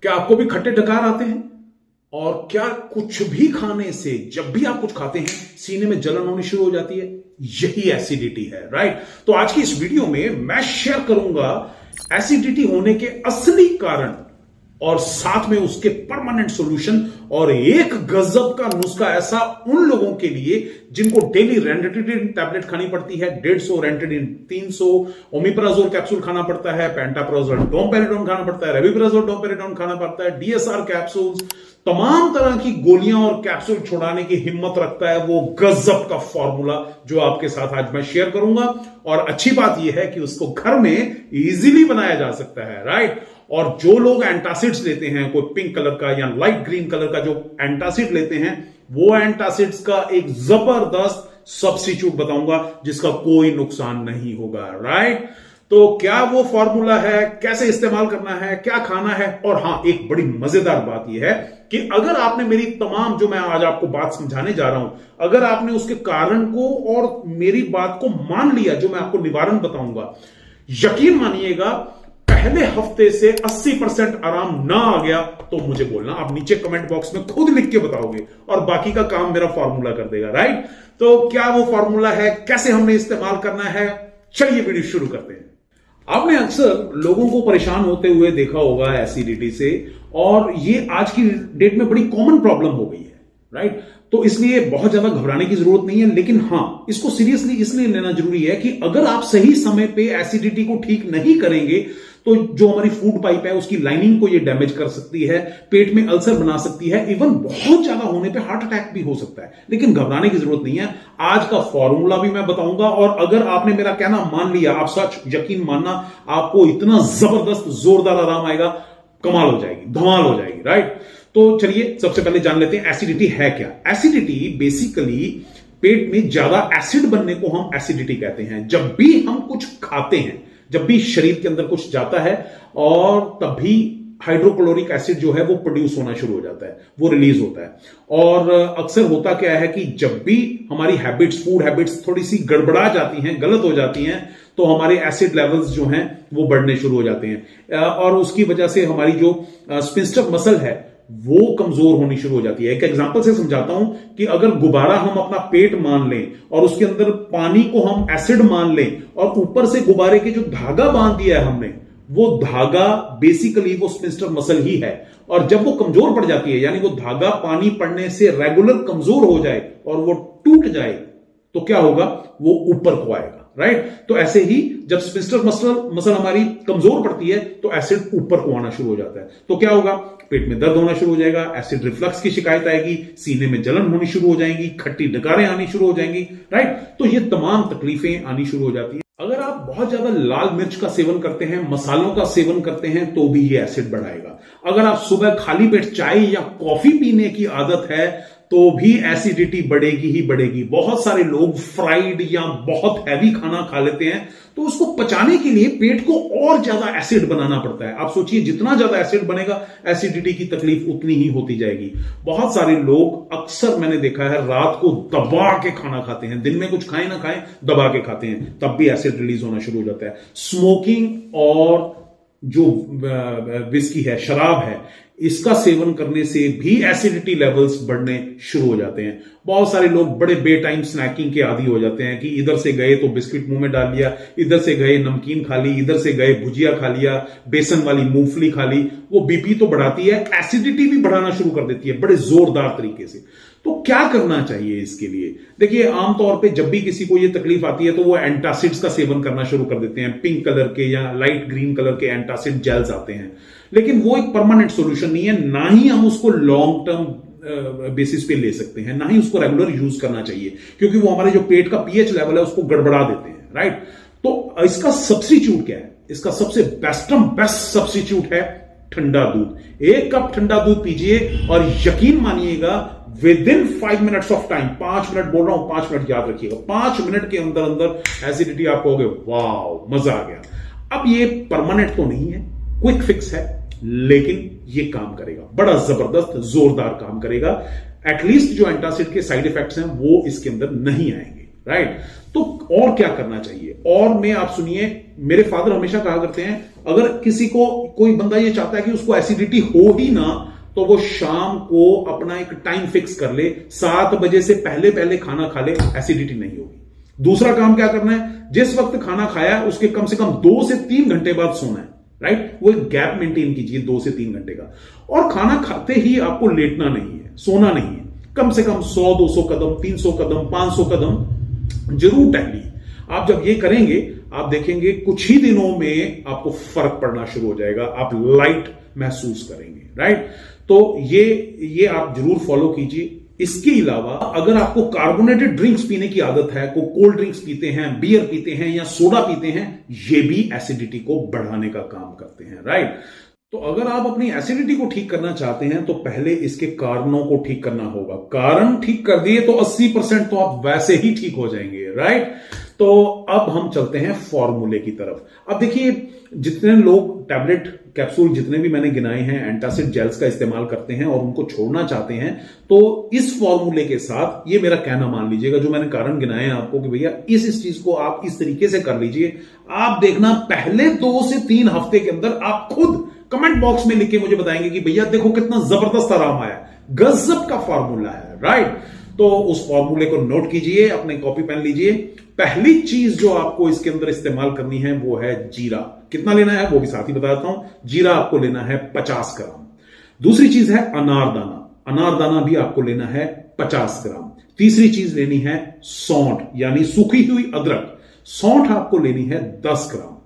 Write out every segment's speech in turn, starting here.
क्या आपको भी खट्टे डकार आते हैं? और क्या कुछ भी खाने से, जब भी आप कुछ खाते हैं, सीने में जलन होनी शुरू हो जाती है? यही एसिडिटी है, राइट? तो आज की इस वीडियो में मैं शेयर करूंगा एसिडिटी होने के असली कारण और साथ में उसके परमानेंट सॉल्यूशन और एक गजब का नुस्खा ऐसा उन लोगों के लिए जिनको डेली रेंडेटिडिन टैबलेट खानी पड़ती है, 150 रेंडेटिडिन 300, ओमिप्राजोल कैप्सूल खाना पड़ता है, पेंटाप्राजोल डोमपेरिडोन खाना पड़ता है, रेविप्राजोल डोमपेरिडोन खाना पड़ता है, डीएसआर कैप्सूल्स, तमाम तरह की गोलियां और कैप्सूल छुड़ाने की हिम्मत रखता है वो गजब का फॉर्मूला जो आपके साथ आज मैं शेयर करूंगा। और अच्छी बात यह है कि उसको घर में इजीली बनाया जा सकता है, राइट? और जो लोग एंटासिड्स लेते हैं, कोई पिंक कलर का या लाइट ग्रीन कलर का जो एंटासिड लेते हैं, वो एंटासिड्स का एक जबरदस्त सब्स्टिट्यूट बताऊंगा जिसका कोई नुकसान नहीं होगा, राइट? तो क्या वो फॉर्मूला है, कैसे इस्तेमाल करना है, क्या खाना है? और हां, एक बड़ी मजेदार बात यह है कि अगर आपने मेरी तमाम जो मैं आज आपको बात समझाने जा रहा हूं, अगर आपने उसके कारण को और मेरी बात को मान लिया, जो मैं आपको निवारण बताऊंगा, यकीन मानिएगा पहले हफ्ते से 80% आराम ना आ गया तो मुझे बोलना, आप नीचे कमेंट बॉक्स में खुद लिख के बताओगे और बाकी का काम मेरा फॉर्मूला कर देगा, राइट? तो क्या वो फॉर्मूला है, कैसे हमने इस्तेमाल करना है, चलिए वीडियो शुरू करते हैं। आपने अक्सर लोगों को परेशान होते हुए देखा होगा एसिडिटी से, और ये आज की डेट में बड़ी कॉमन प्रॉब्लम हो गई है, राइट? तो इसलिए बहुत ज्यादा घबराने की जरूरत नहीं है, लेकिन हां, इसको सीरियसली इसलिए लेना जरूरी है कि अगर आप सही समय पे एसिडिटी को ठीक नहीं करेंगे तो जो हमारी फूड पाइप है उसकी लाइनिंग को ये डैमेज कर सकती है, पेट में अल्सर बना सकती है, इवन बहुत ज्यादा होने पे हार्ट अटैक भी हो सकता है। लेकिन घबराने की जरूरत नहीं है, आज का फॉर्मूला भी मैं बताऊंगा, और अगर आपने मेरा कहना मान लिया, आप सच यकीन मानना, आपको इतना जबरदस्त जोरदार आराम आएगा, कमाल हो जाएगी, धमाल हो जाएगी, राइट? तो चलिए सबसे पहले जान लेते हैं एसिडिटी है क्या। एसिडिटी बेसिकली पेट में ज्यादा एसिड बनने को हम एसिडिटी कहते हैं। जब भी हम कुछ खाते हैं, जब भी शरीर के अंदर कुछ जाता है, और तभी हाइड्रोक्लोरिक एसिड जो है वो प्रोड्यूस होना शुरू हो जाता है, वो रिलीज होता है। और अक्सर होता क्या है कि जब भी हमारी हैबिट्स, फूड हैबिट्स थोड़ी सी गड़बड़ा जाती हैं, गलत हो जाती हैं, तो हमारे एसिड लेवल्स जो हैं वो बढ़ने शुरू हो जाते हैं, और उसकी वजह से हमारी जो स्फिंक्टर मसल है वो कमजोर होनी शुरू हो जाती है। एक एग्जांपल से समझाता हूं कि अगर गुब्बारा हम अपना पेट मान लें और उसके अंदर पानी को हम एसिड मान लें, और ऊपर से गुब्बारे के जो धागा बांध दिया है हमने, वो धागा बेसिकली वो स्फिंक्टर मसल ही है, और जब वो कमजोर पड़ जाती है, यानी वो धागा पानी पड़ने से रेगुलर कमजोर हो जाए और वो टूट जाए, तो क्या होगा, वो ऊपर को आएगा, राइट? तो ऐसे ही जब स्फिंक्टर मसल हमारी कमजोर पड़ती है तो एसिड ऊपर को आना शुरू हो जाता है, तो क्या होगा, पेट में दर्द होना शुरू हो जाएगा, एसिड रिफ्लक्स की शिकायत आएगी, सीने में जलन होनी शुरू हो जाएगी, खट्टी डकारें आनी शुरू हो जाएंगी, राइट? तो ये तमाम तकलीफें आनी शुरू हो जाती है। अगर आप बहुत ज्यादा लाल मिर्च का सेवन करते हैं, मसालों का सेवन करते हैं, तो भी ये एसिड बढ़ाएगा। अगर आप सुबह खाली पेट चाय या कॉफी पीने की आदत है तो भी एसिडिटी बढ़ेगी ही बढ़ेगी। बहुत सारे लोग फ्राइड या बहुत हैवी खाना खा लेते हैं, तो उसको पचाने के लिए पेट को और ज्यादा एसिड बनाना पड़ता है। आप सोचिए, जितना ज्यादा एसिड बनेगा, एसिडिटी की तकलीफ उतनी ही होती जाएगी। बहुत सारे लोग, अक्सर मैंने देखा है, रात को दबा के खाना खाते हैं, दिन में कुछ खाएं ना खाएं, दबा के खाते हैं, तब भी एसिड रिलीज होना शुरू हो जाता है। स्मोकिंग और जो विस्की है, शराब है, इसका सेवन करने से भी एसिडिटी लेवल्स बढ़ने शुरू हो जाते हैं। बहुत सारे लोग बड़े बेटाइम स्नैकिंग के आदी हो जाते हैं कि इधर से गए तो बिस्किट मुंह में डाल लिया, इधर से गए नमकीन खा ली, इधर से गए भुजिया खा लिया, बेसन वाली मूंगफली खा ली। वो बीपी तो बढ़ाती है, एसिडिटी भी बढ़ाना शुरू कर देती है बड़े जोरदार तरीके से। तो क्या करना चाहिए इसके लिए? देखिए, आमतौर पे जब भी किसी को ये तकलीफ आती है तो वो एंटासिड्स का सेवन करना शुरू कर देते हैं। पिंक कलर के या लाइट ग्रीन कलर के एंटासिड जेल्स आते हैं, लेकिन वो एक परमानेंट सॉल्यूशन नहीं है, ना ही हम उसको लॉन्ग टर्म बेसिस पे ले सकते हैं, ना ही उसको रेगुलर यूज करना चाहिए, क्योंकि वो हमारे जो पेट का पीएच लेवल है उसको गड़बड़ा देते हैं, राइट? तो इसका सब्स्टिट्यूट क्या है? इसका सबसे बेस्ट सब्स्टिट्यूट है ठंडा दूध। 1 कप ठंडा दूध पीजिए और यकीन मानिएगा within 5 minutes of time, 5 minute बोल रहा हूं, 5 मिनट याद रखिएगा, 5 मिनट के अंदर अंदर एसिडिटी आप कहोगे वाह मजा आ गया। अब ये परमानेंट तो नहीं है, क्विक फिक्स है, लेकिन ये काम करेगा, बड़ा जबरदस्त जोरदार काम करेगा। एटलीस्ट जो एंटासिड के साइड इफेक्ट्स हैं वो इसके अंदर नहीं आएंगे। राइट। तो और क्या करना चाहिए, और मैं आप सुनिए, मेरे फादर हमेशा कहा करते हैं, अगर किसी को कोई बंदा ये चाहता है कि उसको एसिडिटी हो ही ना, तो वो शाम को अपना एक टाइम फिक्स कर ले, 7 बजे से पहले पहले खाना खा ले, एसिडिटी नहीं होगी। दूसरा काम क्या करना है, जिस वक्त खाना खाया उसके कम से कम 2 से 3 घंटे बाद सोना है, राइट। वो एक गैप मेंटेन कीजिए 2 से 3 घंटे का। और खाना खाते ही आपको लेटना नहीं है, सोना नहीं है, कम से कम 100-200 कदम, 300 कदम, 500 कदम जरूर टहलिए। आप जब ये करेंगे, आप देखेंगे कुछ ही दिनों में आपको फर्क पड़ना शुरू हो जाएगा, आप लाइट महसूस करेंगे, राइट। तो ये आप जरूर फॉलो कीजिए। इसके अलावा अगर आपको कार्बोनेटेड ड्रिंक्स पीने की आदत है, को कोल्ड ड्रिंक्स पीते हैं, बियर पीते हैं या सोडा पीते हैं, ये भी एसिडिटी को बढ़ाने का काम करते हैं, राइट। तो अगर आप अपनी एसिडिटी को ठीक करना चाहते हैं तो पहले इसके कारणों को ठीक करना होगा। कारण ठीक कर दिए तो 80% तो आप वैसे ही ठीक हो जाएंगे, राइट। तो अब हम चलते हैं फॉर्मूले की तरफ। अब देखिए, जितने लोग टैबलेट कैप्सूल जितने भी मैंने गिनाए हैं एंटासिड जेल्स का इस्तेमाल करते हैं और उनको छोड़ना चाहते हैं, तो इस फॉर्मूले के साथ ये मेरा कहना मान लीजिएगा, जो मैंने कारण गिनाए हैं आपको कि भैया इस चीज को आप इस तरीके से कर लीजिए। आप देखना पहले 2 से 3 हफ्ते के अंदर आप खुद कमेंट बॉक्स में लिख के मुझे बताएंगे कि भैया देखो कितना जबरदस्त आराम आया, गजब का फॉर्मूला है, राइट। तो उस फॉर्मूले को नोट कीजिए, अपने कॉपी पेन लीजिए। पहली चीज जो आपको इसके अंदर इस्तेमाल करनी है वो है जीरा। कितना लेना है वो भी साथ ही बताता हूं। जीरा आपको लेना है 50 ग्राम। दूसरी चीज है अनारदाना, अनारदाना भी आपको लेना है 50 ग्राम। तीसरी चीज लेनी है सौंठ, यानी सूखी हुई अदरक, सौंठ आपको लेनी है 10 ग्राम।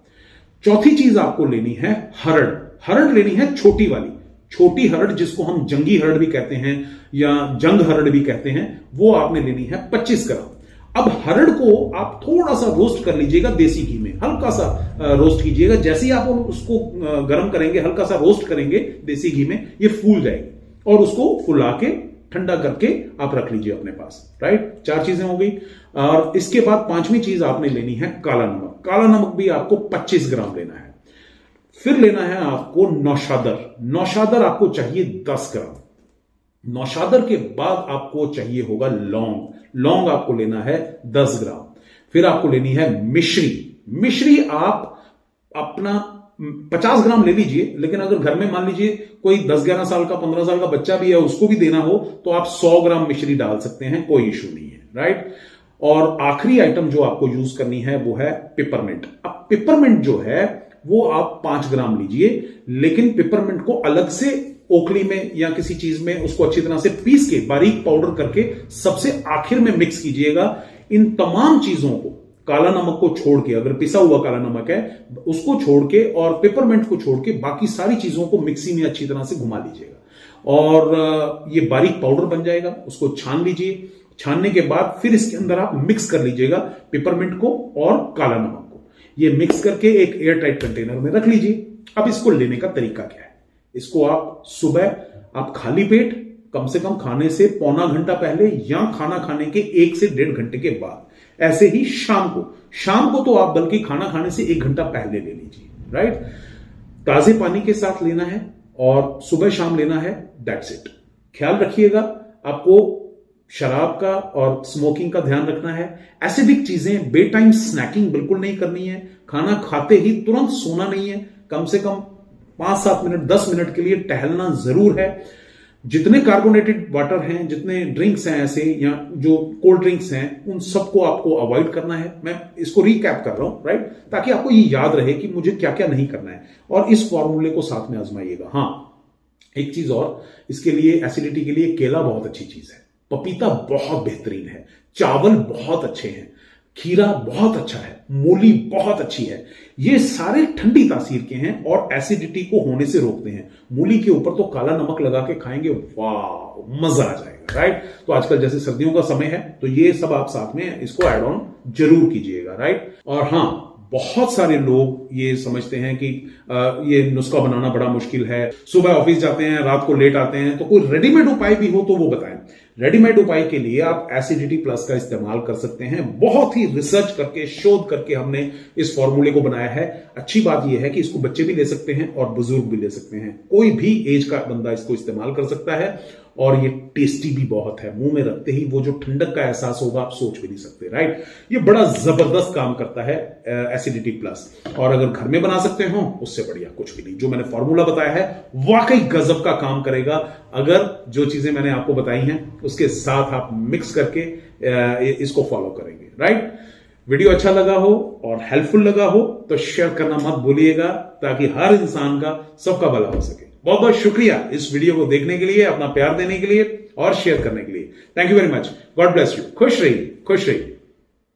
चौथी चीज आपको लेनी है हरड़, हरड़ लेनी है छोटी वाली, छोटी हरड़ जिसको हम जंगी हरड़ भी कहते हैं या जंग हरड़ भी कहते हैं, वो आपने लेनी है 25 ग्राम। अब हरड़ को आप थोड़ा सा रोस्ट कर लीजिएगा देसी घी में, हल्का सा रोस्ट कीजिएगा। जैसे ही आप उसको गर्म करेंगे, हल्का सा रोस्ट करेंगे देसी घी में, ये फूल जाएगी और उसको फुला के ठंडा करके आप रख लीजिए अपने पास, राइट। 4 चीजें हो गई। और इसके बाद 5वीं चीज आपने लेनी है काला नमक। काला नमक भी आपको 25 ग्राम लेना है। फिर लेना है आपको नौशादर, नौशादर आपको चाहिए 10 ग्राम। नौशादर के बाद आपको चाहिए होगा लौंग, लौंग आपको लेना है 10 ग्राम। फिर आपको लेनी है मिश्री, मिश्री आप अपना 50 ग्राम ले लीजिए, लेकिन अगर घर में मान लीजिए कोई 10-11 साल का 15 साल का बच्चा भी है, उसको भी देना हो तो आप 100 ग्राम मिश्री डाल सकते हैं, कोई इश्यू नहीं है, राइट। और आखिरी आइटम जो आपको यूज करनी है वो है पिपरमिंट। अब पिपरमिंट जो है वो आप 5 ग्राम लीजिए, लेकिन पिपरमिंट को अलग से ओखली में या किसी चीज में उसको अच्छी तरह से पीस के बारीक पाउडर करके सबसे आखिर में मिक्स कीजिएगा। इन तमाम चीजों को, काला नमक को छोड़ के, अगर पिसा हुआ काला नमक है उसको छोड़ के और पेपरमिंट को छोड़ के बाकी सारी चीजों को मिक्सी में अच्छी तरह से घुमा लीजिएगा और ये बारीक पाउडर बन जाएगा। उसको छान लीजिए। छानने के बाद फिर इसके अंदर आप मिक्स कर लीजिएगा पेपरमिंट को और काला नमक को। ये मिक्स करके एक एयर टाइट कंटेनर में रख लीजिए। अब इसको लेने का तरीका क्या है, इसको आप सुबह आप खाली पेट कम से कम खाने से पौना घंटा पहले या खाना खाने के 1 से 1.5 घंटे के बाद, ऐसे ही शाम को तो आप बल्कि खाना खाने से 1 घंटा पहले ले लीजिए, राइट। ताजे पानी के साथ लेना है और सुबह शाम लेना है, दैट्स इट। ख्याल रखिएगा, आपको शराब का और स्मोकिंग का ध्यान रखना है। एसिडिक चीजें, बे टाइम स्नैकिंग बिल्कुल नहीं करनी है। खाना खाते ही तुरंत सोना नहीं है, कम से कम 5-7 मिनट 10 मिनट के लिए टहलना जरूर है। जितने कार्बोनेटेड वाटर हैं, जितने ड्रिंक्स हैं ऐसे या जो कोल्ड ड्रिंक्स हैं, उन सबको आपको अवॉइड करना है। मैं इसको रिकैप कर रहा हूं, राइट, ताकि आपको ये याद रहे कि मुझे क्या क्या नहीं करना है और इस फॉर्मूले को साथ में आजमाइएगा। हाँ, एक चीज और, इसके लिए एसिडिटी के लिए केला बहुत अच्छी चीज है, पपीता बहुत बेहतरीन है, चावल बहुत अच्छे हैं, खीरा बहुत अच्छा है, मूली बहुत अच्छी है। ये सारे ठंडी तासीर के हैं और एसिडिटी को होने से रोकते हैं। मूली के ऊपर तो काला नमक लगा के खाएंगे, वाह, मजा आ जाएगा, राइट। तो आजकल जैसे सर्दियों का समय है तो ये सब आप साथ में इसको ऐड ऑन जरूर कीजिएगा, राइट। और हाँ, बहुत सारे लोग ये समझते हैं कि ये नुस्खा बनाना बड़ा मुश्किल है, सुबह ऑफिस जाते हैं, रात को लेट आते हैं, तो कोई रेडीमेड उपाय भी हो तो वो बताएं। रेडीमेड उपाय के लिए आप एसिडिटी प्लस का इस्तेमाल कर सकते हैं। बहुत ही रिसर्च करके, शोध करके हमने इस फॉर्मूले को बनाया है। अच्छी बात यह है कि इसको बच्चे भी ले सकते हैं और बुजुर्ग भी ले सकते हैं, कोई भी एज का बंदा इसको इस्तेमाल कर सकता है। और ये टेस्टी भी बहुत है। मुंह में रखते ही वो जो ठंडक का एहसास होगा आप सोच भी नहीं सकते, राइट। ये बड़ा जबरदस्त काम करता है एसिडिटी प्लस, और अगर घर में बना सकते हो उससे बढ़िया कुछ भी नहीं। जो मैंने फॉर्मूला बताया है वाकई गजब का काम करेगा, अगर जो चीजें मैंने आपको बताई हैं उसके साथ आप मिक्स करके इसको फॉलो करेंगे, राइट। वीडियो अच्छा लगा हो और हेल्पफुल लगा हो तो शेयर करना मत भूलिएगा, ताकि हर इंसान का सबका भला हो सके। बहुत बहुत शुक्रिया इस वीडियो को देखने के लिए, अपना प्यार देने के लिए और शेयर करने के लिए। Thank you very much. God bless you. खुश रहिए, खुश रहिए।